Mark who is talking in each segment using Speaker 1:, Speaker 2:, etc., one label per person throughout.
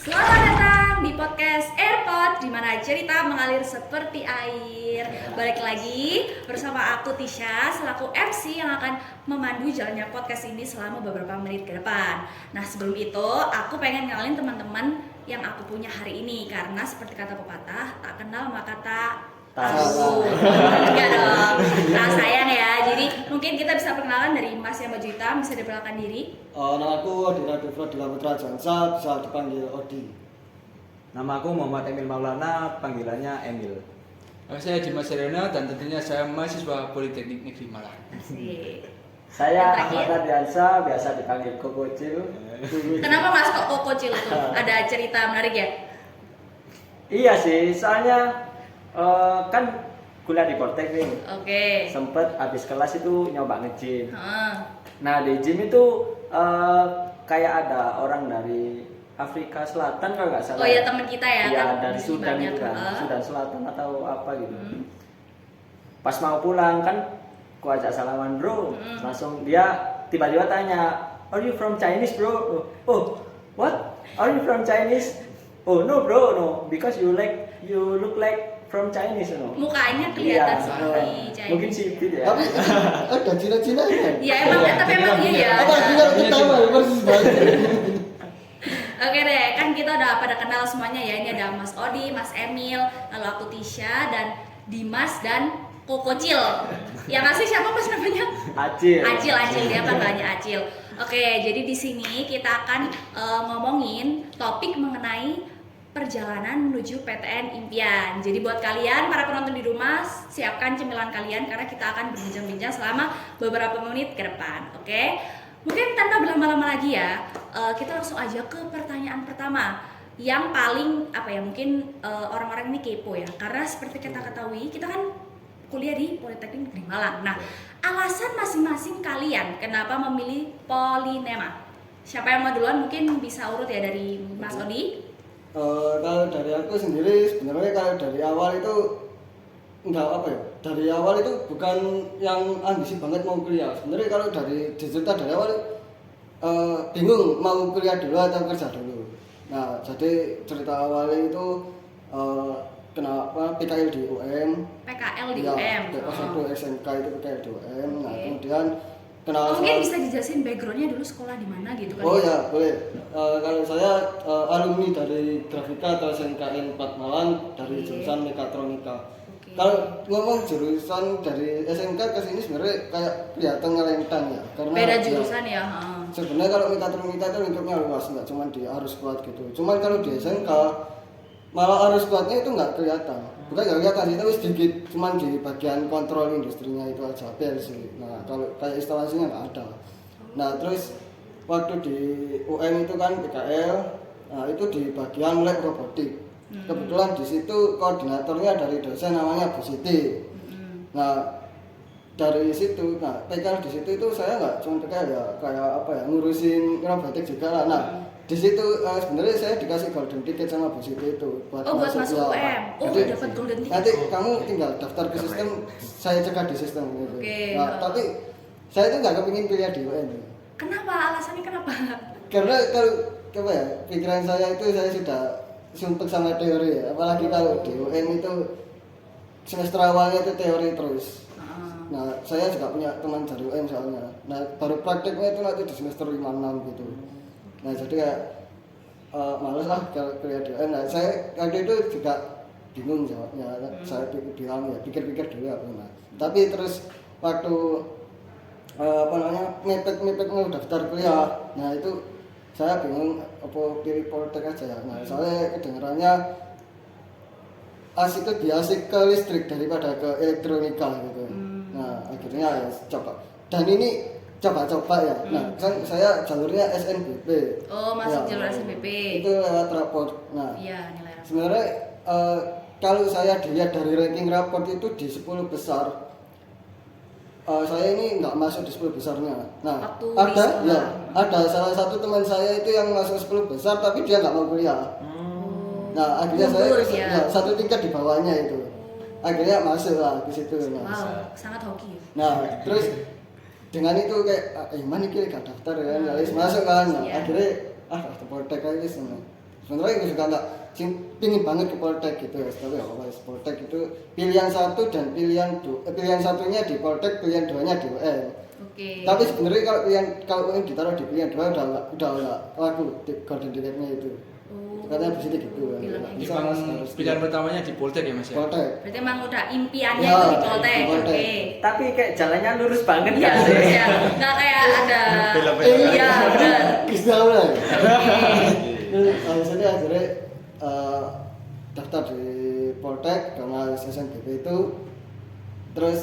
Speaker 1: Selamat datang di podcast AirPod, di mana cerita mengalir seperti air. Balik lagi bersama aku Tisha selaku MC yang akan memandu jalannya podcast ini selama beberapa menit ke depan. Nah, sebelum itu aku pengen kenalin teman-teman yang aku punya hari ini, karena seperti kata pepatah, tak kenal maka tak tahu. Enggak dong. Nah, sayang ya. Jadi mungkin kita bisa perkenalan dari Mas yang baju hitam, bisa diperkenalkan diri.
Speaker 2: Nama aku Odi Radufra Putra Jansa, bisa dipanggil Odi.
Speaker 3: Nama aku Muhammad Emil Maulana, panggilannya Emil.
Speaker 4: Saya Dimas Serena dan tentunya saya mahasiswa Politeknik Negeri Malang.
Speaker 1: Asik.
Speaker 3: Saya
Speaker 1: Yang terakhir.
Speaker 3: Ahmad Radiansa, biasa dipanggil Kokocil.
Speaker 1: Kenapa Mas kok kocil tuh? Ada cerita menarik ya?
Speaker 3: Iya sih, soalnya kan kuliah di Politeknik.
Speaker 1: Oke.
Speaker 3: Sempet habis kelas itu nyoba nge-gym.
Speaker 1: Heeh.
Speaker 3: Nah di gym itu kayak ada orang dari Afrika Selatan kalau nggak salah.
Speaker 1: Oh iya, teman kita ya,
Speaker 3: Iya,
Speaker 1: kan
Speaker 3: dari
Speaker 1: di
Speaker 3: Sudan
Speaker 1: banyak,
Speaker 3: itu kan,
Speaker 1: heeh.
Speaker 3: Sudan Selatan atau apa gitu. Pas mau pulang kan, ku ajak salaman bro, langsung dia tiba-tiba tanya, "Are you from Chinese bro?" Oh, what? Are you from Chinese? Oh no bro, no, because you look like from Chinese, no.
Speaker 1: Mukanya kelihatan
Speaker 3: Iya,
Speaker 1: seperti Chinese.
Speaker 3: mungkin sipit ya.
Speaker 2: Tapi ada Cina-Cina kan?
Speaker 1: Ya emang, tapi emang iya ya.
Speaker 2: Apa kita ketawa ya persis banget.
Speaker 1: Oke deh, kan kita udah pada kenal semuanya ya. Ini ada Mas Odi, Mas Emil, lalu aku Tisha, dan Dimas dan Kokocil. Yang asli siapa Mas namanya?
Speaker 3: Acil.
Speaker 1: Acil, dia panggilannya Acil. Oke, jadi di sini kita akan ngomongin topik mengenai perjalanan menuju PTN Impian. Jadi buat kalian para penonton di rumah, siapkan cemilan kalian karena kita akan berbincang-bincang selama beberapa menit ke depan. Oke? Mungkin tanpa berlama-lama lagi ya, kita langsung aja ke pertanyaan pertama yang paling mungkin orang-orang ini kepo ya, karena seperti kita ketahui kita kan kuliah di Politeknik Negeri Malang. Nah, alasan masing-masing kalian kenapa memilih Polinema? Siapa yang mau duluan? Mungkin bisa urut ya dari Mas Odi.
Speaker 2: Kalau dari aku sendiri sebenarnya kalau dari awal itu dari awal itu bukan yang ambisi banget mau kuliah. Sebenarnya kalau dari cerita dari awal bingung mau kuliah dulu atau kerja dulu. Nah, jadi cerita awalnya itu kenapa PKL di UM.
Speaker 1: PKL di
Speaker 2: Ya,
Speaker 1: UM.
Speaker 2: pas waktu SMK itu PKL di UM. Nah,
Speaker 1: Oke.
Speaker 2: kemudian kenal
Speaker 1: Mungkin bisa dijelasin backgroundnya dulu sekolah di mana gitu kan?
Speaker 2: Oh ya, boleh. Kalau saya alumni dari Grafika atau SNKN 4 Malang dari
Speaker 1: Oke.
Speaker 2: jurusan Mekatronika.
Speaker 1: Oke.
Speaker 2: Kalau ngomong jurusan dari SMK ke sini sebenarnya kayak kelihatan ngelentang ya, karena
Speaker 1: Beda jurusan ya. Ha.
Speaker 2: sebenarnya kalau Mekatronika itu lingkupnya luas, nggak cuma di arus kuat gitu. Cuman kalau di SMK malah arus kuatnya itu nggak kelihatan. Bukan nggak kelihatan sih, tapi sedikit. Cuman di bagian kontrol industrinya itu aja PLC. Nah, kalau kayak instalasinya nggak ada. Nah, terus waktu di UM itu kan PKL, nah itu di bagian lab robotik. Kebetulan di situ koordinatornya dari dosen namanya Bu Siti. Nah, dari situ, PKL di situ itu saya nggak cuma PKL ya, kayak ngurusin robotik juga lah. Nah, di situ sebenarnya saya dikasih golden ticket sama Bu Siti itu
Speaker 1: Oh, buat masuk
Speaker 2: ya.
Speaker 1: UM. Oh,
Speaker 2: Jadi,
Speaker 1: dapat golden ticket.
Speaker 2: nanti kamu tinggal daftar ke sistem, saya cekak di sistem gitu.
Speaker 1: Oke.
Speaker 2: Nah, tapi saya itu nggak kepingin kuliah di UM.
Speaker 1: Kenapa? Alasannya kenapa?
Speaker 2: Karena kalau pikiran saya itu saya sudah suntuk sama teori ya. Apalagi kalau di UM itu semester awalnya itu teori terus. Nah, saya juga punya teman dari UM soalnya. Nah, baru prakteknya itu nanti di semester 5-6 gitu. Nah, jadi kayak males lah kalau kuliah di UM. Nah, saya waktu itu juga bingung jawabnya. Saya bilang ya pikir-pikir dulu apa. Nah, tapi terus waktu mepet mau daftar kuliah. Nah, itu saya bingung apa pilih Poltek aja ya. Nah, soalnya kedengarannya asik ke listrik daripada ke elektronika gitu. Nah, akhirnya ya coba. Dan ini coba-coba ya. Nah, kan saya jalurnya SNBP.
Speaker 1: Oh, masuk
Speaker 2: Ya,
Speaker 1: jalur SNBP.
Speaker 2: Itu lewat raport. Nah,
Speaker 1: Iya, nilai rapor.
Speaker 2: sebenarnya kalau saya dilihat dari ranking raport itu di 10 besar. Saya ini nggak masuk di 10 besarnya. Nah,
Speaker 1: Waktu
Speaker 2: ada
Speaker 1: di
Speaker 2: ya,
Speaker 1: sekolah.
Speaker 2: ada salah satu teman saya itu yang masuk 10 besar tapi dia nggak mau kuliah. Nah, akhirnya saya
Speaker 1: Mundur dia.
Speaker 2: ya, satu tingkat di bawahnya itu. Akhirnya masuk lah di situ. Nah,
Speaker 1: Wow, sangat hoki.
Speaker 2: nah, terus dengan itu kayak mana kira gak daftar kan, masuk kan. Nah,
Speaker 1: Iya.
Speaker 2: akhirnya daftar Poltek aja sih. sebenarnya aku juga nggak pingin banget ke Poltek gitu ya, tapi ya apa Poltek itu pilihan satu dan pilihan satunya di Poltek, pilihan duanya di UM.
Speaker 1: Oke.
Speaker 2: Tapi sebenarnya kalau UM ditaruh di pilihan dua udah nggak laku di golden ticketnya itu.
Speaker 1: Oh.
Speaker 2: Katanya di sini gitu ya.
Speaker 1: Bilang
Speaker 2: Nggak
Speaker 1: gitu.
Speaker 2: bisa,
Speaker 4: Memang
Speaker 2: Mas, harus
Speaker 4: pilihan pertamanya di Poltek ya Mas ya.
Speaker 2: Poltek.
Speaker 1: Berarti emang udah impiannya
Speaker 2: Ya,
Speaker 1: itu di Poltek.
Speaker 2: di Poltek.
Speaker 1: Oke.
Speaker 3: Tapi kayak jalannya lurus banget
Speaker 1: Iya,
Speaker 3: kan
Speaker 1: terus
Speaker 3: sih?
Speaker 1: ya. Nggak kayak ada.
Speaker 4: Belok-belok.
Speaker 1: Iya, benar.
Speaker 2: Kisahnya.
Speaker 1: Oke.
Speaker 2: Habis itu akhirnya daftar di Poltek karena SNBP itu. Terus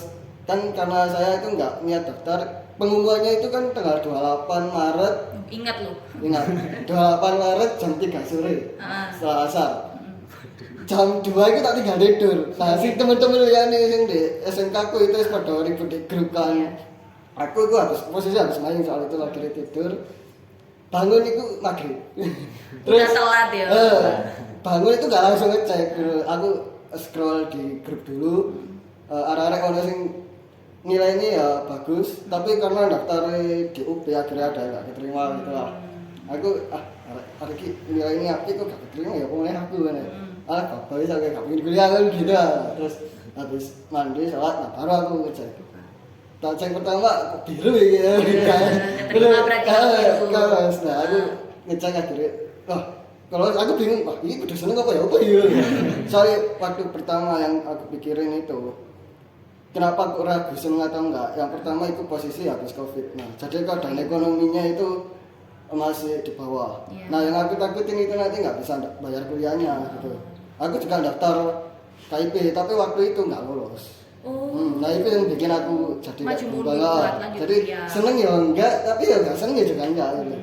Speaker 2: kan karena saya itu nggak niat daftar, pengumumannya itu kan tanggal 28 Maret.
Speaker 1: Ingat lu.
Speaker 2: Ingat, 28 Maret jam 3 sore setelah asar. Jam 2 itu tak tinggal tidur. Nah, si teman-teman yang di SMK aku itu pada ribut di grup kan.
Speaker 1: Iya.
Speaker 2: Aku posisi habis main soal itu lagi tidur. Bangun itu maghrib.
Speaker 1: Udah telat ya.
Speaker 2: Bangun itu gak langsung ngecek dulu. Aku scroll di grup dulu. Arek-arek ono sing nilainya ya bagus, tapi karena daftar di UB akhirnya ada nggak keterima gitu lah. Aku arek iki nilainya api kok gak keterima ya pokoknya aku kan. Bapak bisa kayak gak pengen kuliah kan gitu. Terus habis mandi sholat, nah baru aku ngecek. Tak cek pertama kok biru ya gitu.
Speaker 1: Keterima berarti biru.
Speaker 2: Nah aku ngecek akhirnya, wah kalau aku bingung, wah ini udah seneng apa ya? Soalnya waktu pertama yang aku pikirin itu, kenapa aku ragu seneng atau enggak? Yang pertama itu posisi habis COVID. Nah, jadi keadaan ekonominya itu masih di bawah.
Speaker 1: Iya.
Speaker 2: Nah, yang aku takutin itu nanti nggak bisa bayar kuliahnya gitu. Aku juga daftar KIP, tapi waktu itu nggak lolos.
Speaker 1: Oh.
Speaker 2: Nah itu yang bikin aku jadi
Speaker 1: Maju
Speaker 2: nggak
Speaker 1: mundur
Speaker 2: bangga.
Speaker 1: buat lanjut
Speaker 2: Jadi
Speaker 1: kuliah.
Speaker 2: seneng ya enggak, tapi ya nggak seneng ya juga enggak gitu.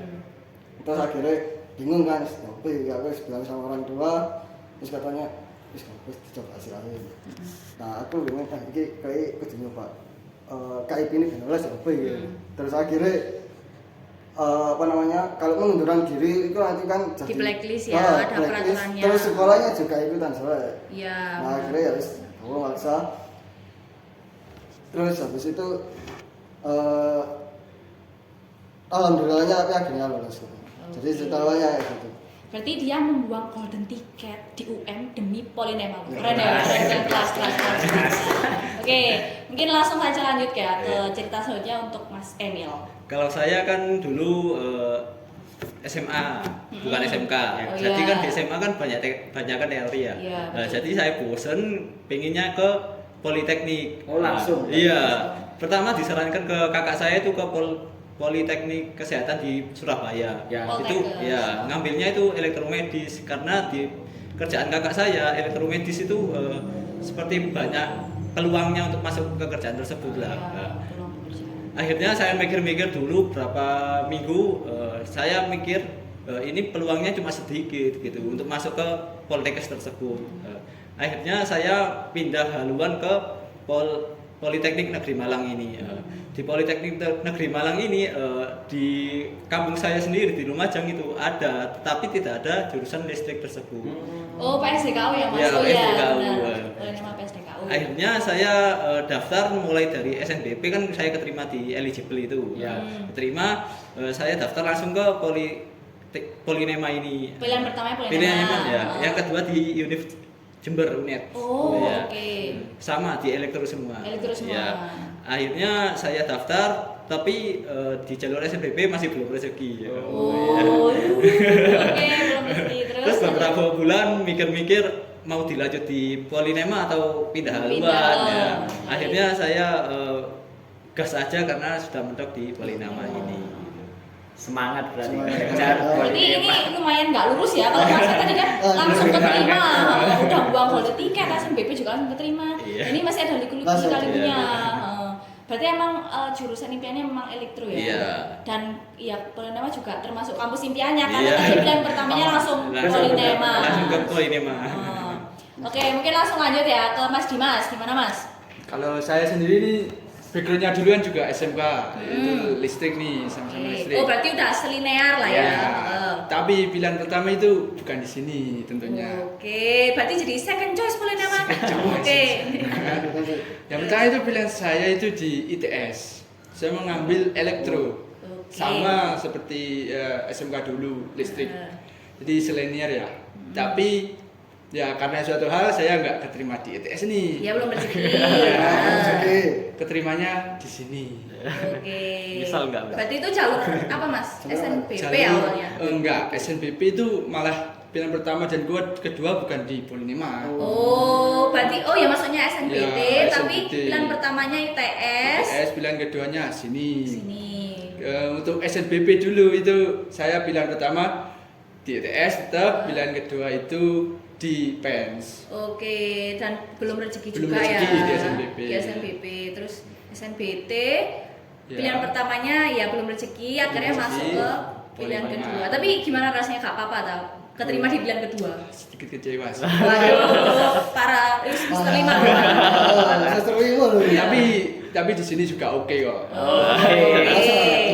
Speaker 2: Terus akhirnya bingung kan, tapi ya aku bilang sama orang tua, terus katanya, terus dicoba hasil akhir. Nah aku bingung kan, ini kayak aku nyoba KIP ini benar ya apa ya. Terus akhirnya kalau mengundurkan diri itu nanti kan jadi
Speaker 1: Di blacklist ya, ada
Speaker 2: blacklist.
Speaker 1: peraturannya.
Speaker 2: Terus sekolahnya juga ikutan soalnya.
Speaker 1: Iya.
Speaker 2: Nah akhirnya ya wis aku maksa. Terus habis itu alhamdulillahnya tapi akhirnya lolos gitu. Jadi setelahnya kayak gitu.
Speaker 1: Berarti dia membuang golden ticket di UM demi Polinema. Keren ya, keren kelas. Oke, mungkin langsung saja lanjut ya ke cerita selanjutnya untuk Mas Emil.
Speaker 5: Kalau saya kan dulu SMA, bukan SMK.
Speaker 1: Oh,
Speaker 5: Jadi
Speaker 1: iya.
Speaker 5: kan di SMA kan banyak kan teori ya.
Speaker 1: Iya,
Speaker 5: Nah,
Speaker 1: betul.
Speaker 5: jadi saya bosen pengennya ke Politeknik.
Speaker 3: Oh, langsung?
Speaker 5: Iya. Pertama disarankan ke kakak saya itu ke Politeknik Kesehatan di Surabaya.
Speaker 3: Ya.
Speaker 5: Itu
Speaker 1: Poltekkes.
Speaker 5: ya ngambilnya itu elektromedis karena di kerjaan kakak saya elektromedis itu seperti banyak peluangnya untuk masuk ke kerjaan tersebut lah. Nah,
Speaker 1: Belum pekerjaan.
Speaker 5: akhirnya saya mikir-mikir dulu berapa minggu, saya mikir ini peluangnya cuma sedikit gitu untuk masuk ke Poltekkes tersebut. Akhirnya saya pindah haluan ke Politeknik Negeri Malang ini. Di Politeknik Negeri Malang ini di kampung saya sendiri di Lumajang itu ada, tetapi tidak ada jurusan listrik tersebut.
Speaker 1: Oh, PSDKU ya Mas?
Speaker 5: Iya,
Speaker 1: Oh iya,
Speaker 5: PSDKU.
Speaker 1: benar. Polinema PSDKU.
Speaker 5: Akhirnya saya daftar mulai dari SNBP kan saya keterima di eligible itu.
Speaker 3: Ya.
Speaker 5: Keterima, saya daftar langsung ke Polinema ini.
Speaker 1: Pilihan pertamanya Polinema.
Speaker 5: Polinema ya.
Speaker 1: Oh.
Speaker 5: Yang kedua di Univ Jember UNED.
Speaker 1: Oh,
Speaker 5: Ya.
Speaker 1: oke.
Speaker 5: Sama di elektro semua.
Speaker 1: Elektro semua.
Speaker 5: Ya. Akhirnya saya daftar, tapi di jalur SNBP masih belum rezeki.
Speaker 1: Oh, oke, belum rezeki.
Speaker 5: Terus beberapa bulan mikir-mikir mau dilanjut di Polinema atau pindah haluan
Speaker 1: Pindah.
Speaker 5: ya. Akhirnya saya gas aja karena sudah mentok di Polinema ini.
Speaker 3: Semangat berarti
Speaker 2: Semangat.
Speaker 3: mengejar
Speaker 1: Berarti ini lumayan nggak lurus ya. Kalau Mas kan tadi kan langsung keterima, udah buang golden ticket, SNBP juga langsung keterima.
Speaker 5: Iya.
Speaker 1: Ini masih ada liku-liku
Speaker 2: Langsung,
Speaker 1: kalinya.
Speaker 5: iya.
Speaker 1: Berarti emang jurusan impiannya memang elektro ya.
Speaker 5: Iya.
Speaker 1: Dan ya Polinema juga termasuk kampus impiannya karena
Speaker 5: Iya.
Speaker 1: tadi pilihan pertamanya langsung Polinema.
Speaker 5: Langsung ke Polinema.
Speaker 1: Oke, mungkin langsung lanjut ya ke Mas Dimas. Gimana Mas?
Speaker 4: Kalau saya sendiri nih backgroundnya duluan juga SMK, itu listrik nih, sama-sama listrik.
Speaker 1: Oh, berarti udah selinear lah ya.
Speaker 4: Tapi pilihan pertama itu bukan di sini tentunya.
Speaker 1: Oke, berarti jadi second choice Polinema. Oke.
Speaker 4: Yang pertama itu pilihan saya itu di ITS. Saya mengambil elektro.
Speaker 1: Oke.
Speaker 4: Sama seperti SMK dulu, listrik. jadi senior ya. Tapi ya karena suatu hal saya nggak keterima di ITS nih.
Speaker 1: Ya belum rezeki.
Speaker 4: Ya,
Speaker 2: Oke.
Speaker 4: keterimanya di sini.
Speaker 1: Oke.
Speaker 3: Misal enggak?
Speaker 1: Berarti itu jalur apa Mas? SNBP
Speaker 4: Jalur-
Speaker 1: awalnya.
Speaker 4: enggak, SNBP itu malah pilihan pertama dan kedua bukan di Polinema.
Speaker 1: Oh, berarti ya maksudnya SNBT,
Speaker 4: Ya,
Speaker 1: tapi
Speaker 4: SNBT.
Speaker 1: pilihan pertamanya ITS.
Speaker 4: ITS pilihan keduanya sini.
Speaker 1: Sini.
Speaker 4: Untuk SNBP dulu itu saya pilihan pertama di ITS, tetap pilihan kedua itu di PENS.
Speaker 1: Oke, dan belum rezeki
Speaker 4: Belum
Speaker 1: juga
Speaker 4: rezeki
Speaker 1: ya.
Speaker 4: di SNBP.
Speaker 1: Di SNBP, terus SNBT.
Speaker 4: Ya.
Speaker 1: Pilihan pertamanya ya belum rezeki, akhirnya
Speaker 4: Belum
Speaker 1: masuk
Speaker 4: rezeki,
Speaker 1: ke pilihan
Speaker 4: Polinema.
Speaker 1: kedua. Tapi gimana rasanya Kak Papa tau? Keterima di pilihan kedua.
Speaker 4: Sedikit kecewa sih.
Speaker 1: Waduh, para Mister Lima.
Speaker 2: Sester lima loh.
Speaker 4: Tapi di sini juga oke kok.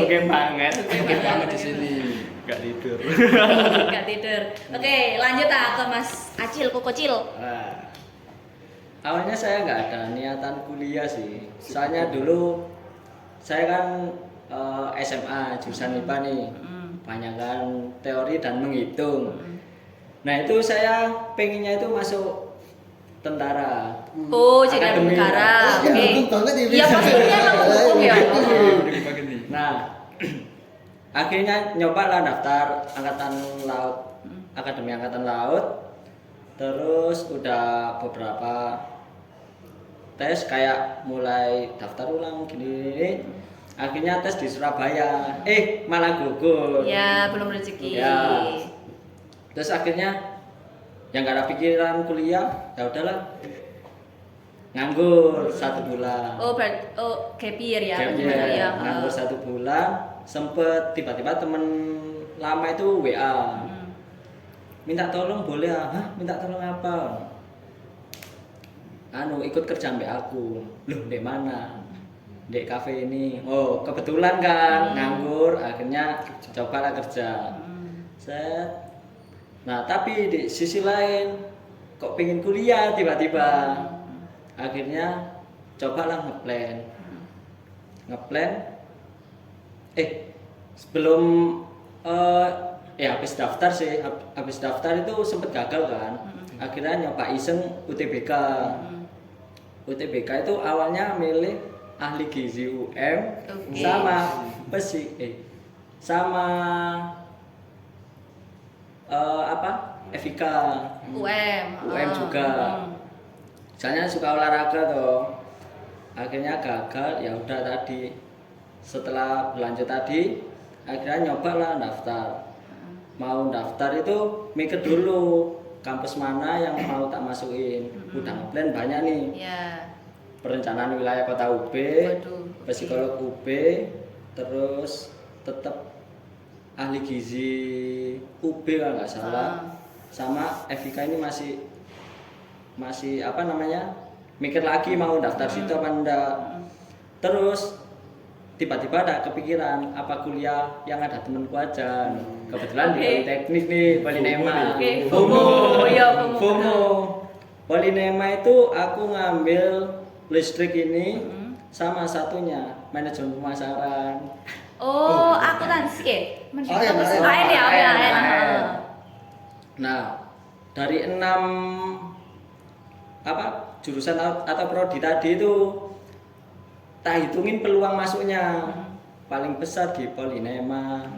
Speaker 3: Oke banget.
Speaker 4: Oke banget di sini.
Speaker 3: Gak tidur.
Speaker 1: Gak tidur. Oke, lanjut ke Mas Acil, Koko Cil.
Speaker 3: Wah. Awalnya saya nggak ada niatan kuliah sih. Soalnya dulu saya kan SMA jurusan IPA nih. Banyak kan teori dan menghitung. Nah itu saya pengennya itu masuk tentara.
Speaker 1: Oh, jadi
Speaker 3: Akademi.
Speaker 1: negara.
Speaker 2: Ya,
Speaker 1: Oke.
Speaker 2: hukum banget ini.
Speaker 1: Iya, maksudnya emang hukum ya.
Speaker 4: Udah gimana nih?
Speaker 3: Nah akhirnya nyoba lah daftar angkatan laut, akademi angkatan laut. Terus udah beberapa tes kayak mulai daftar ulang gini. Akhirnya tes di Surabaya, malah gugur.
Speaker 1: Ya, belum rezeki.
Speaker 3: Ya. Terus akhirnya yang gak ada pikiran kuliah, ya udahlah nganggur 1 bulan.
Speaker 1: Gap year ya.
Speaker 3: Gap
Speaker 1: gimana
Speaker 3: year,
Speaker 1: ya?
Speaker 3: nganggur 1 bulan, sempet tiba-tiba temen lama itu WA, minta tolong boleh ya? Hah? Minta tolong apa? Ikut kerja mbak aku. Loh, di mana? Di kafe ini. Oh, kebetulan kan nganggur, akhirnya cobalah kerja. Set. Nah, tapi di sisi lain kok pengen kuliah tiba-tiba. Akhirnya cobalah ngeplan. Sebelum habis daftar sih, habis daftar itu sempet gagal kan. Akhirnya nyoba iseng UTBK. UTBK itu awalnya milih ahli gizi UM
Speaker 1: Oke.
Speaker 3: sama sama FIK. UM juga. Soalnya suka olahraga toh. Akhirnya gagal, ya udah tadi. Setelah berlanjut tadi, akhirnya nyoba lah daftar. Mau daftar itu mikir dulu kampus mana yang mau tak masukin. Udah ngeplan banyak nih.
Speaker 1: Ya.
Speaker 3: Perencanaan wilayah kota UB,
Speaker 1: Waduh.
Speaker 3: psikolog UB, terus tetap ahli gizi UB kalau nggak salah. Sama FIK ini masih apa namanya, mikir lagi mau daftar situ apa enggak. Terus tiba-tiba ada kepikiran apa kuliah yang ada temenku aja. Kebetulan di
Speaker 1: Oke.
Speaker 3: Politeknik nih, Polinema.
Speaker 1: Oke, FOMO. Ya, FOMO.
Speaker 3: FOMO. Polinema itu aku ngambil listrik ini sama satunya manajemen pemasaran.
Speaker 1: Oh, akuntansi.
Speaker 2: AN,
Speaker 1: AN ya, AN.
Speaker 3: Nah, dari 6 jurusan atau prodi tadi itu tak hitungin peluang masuknya. Paling besar di Polinema.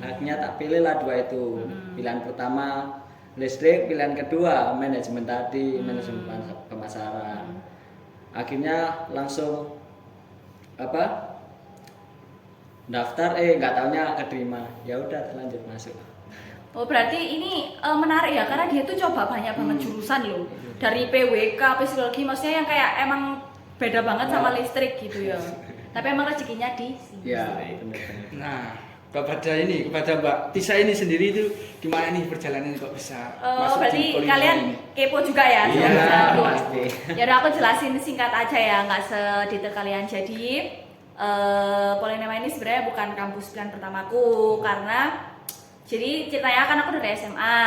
Speaker 3: Akhirnya tak pilih lah 2 itu. Pilihan pertama listrik, pilihan kedua manajemen tadi, manajemen pemasaran. Akhirnya langsung daftar, nggak taunya keterima. Ya udah lanjut masuk.
Speaker 1: Oh, berarti ini menarik ya, karena dia tuh coba banyak banget jurusan loh. Dari PWK, psikologi, maksudnya yang kayak emang beda banget sama listrik gitu ya. Tapi emang rezekinya di sini.
Speaker 3: Ya, benar.
Speaker 4: Nah, kepada Mbak Tisa ini sendiri itu gimana nih perjalanan kok bisa masuk
Speaker 1: Berarti
Speaker 4: di Polinema
Speaker 1: kalian
Speaker 4: ini?
Speaker 1: kepo juga ya?
Speaker 3: Iya,
Speaker 1: sama
Speaker 3: pasti.
Speaker 1: Ya udah aku jelasin singkat aja ya, nggak sedetail kalian. Jadi Polinema ini sebenarnya bukan kampus pilihan pertamaku, karena jadi ceritanya kan aku dari SMA,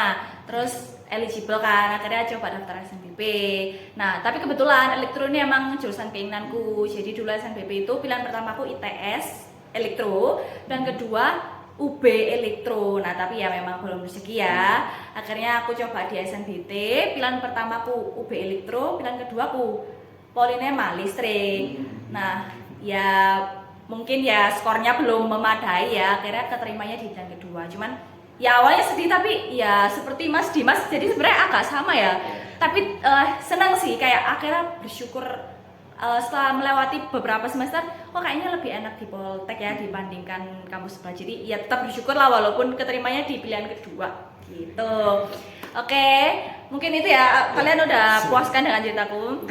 Speaker 1: terus eligible kan, akhirnya coba daftar SNBP. Nah, tapi kebetulan elektro ini emang jurusan keinginanku. Jadi dulu SNBP itu pilihan pertamaku ITS, elektro, dan kedua UB Elektro. Nah, tapi ya memang belum rezeki ya. Akhirnya aku coba di SNBT. Pilihan pertamaku UB Elektro, pilihan kedua aku Polinema Listrik. Nah, ya mungkin ya skornya belum memadai ya. Akhirnya keterimanya di pilihan kedua. Cuman ya awalnya sedih, tapi ya seperti Mas Dimas, jadi sebenarnya agak sama ya. Tapi senang sih, kayak akhirnya bersyukur setelah melewati beberapa semester, kok kayaknya lebih enak di Poltek ya dibandingkan kampus sebelah. Jadi ya tetap bersyukur lah walaupun keterimanya di pilihan kedua gitu. Oke, mungkin itu ya, kalian udah puaskan dengan ceritaku.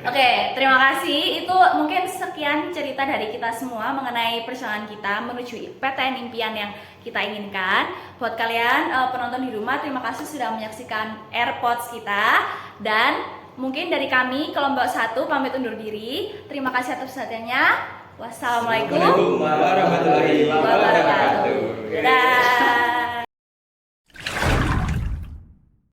Speaker 1: Oke, terima kasih. Itu mungkin sekian cerita dari kita semua mengenai perjalanan kita menuju PTN impian yang kita inginkan. Buat kalian penonton di rumah, terima kasih sudah menyaksikan AirPods kita. Dan mungkin dari kami kelompok 1 pamit undur diri. Terima kasih atas perhatiannya. Wassalamualaikum
Speaker 4: Warahmatullahi wabarakatuh.
Speaker 1: Dadah.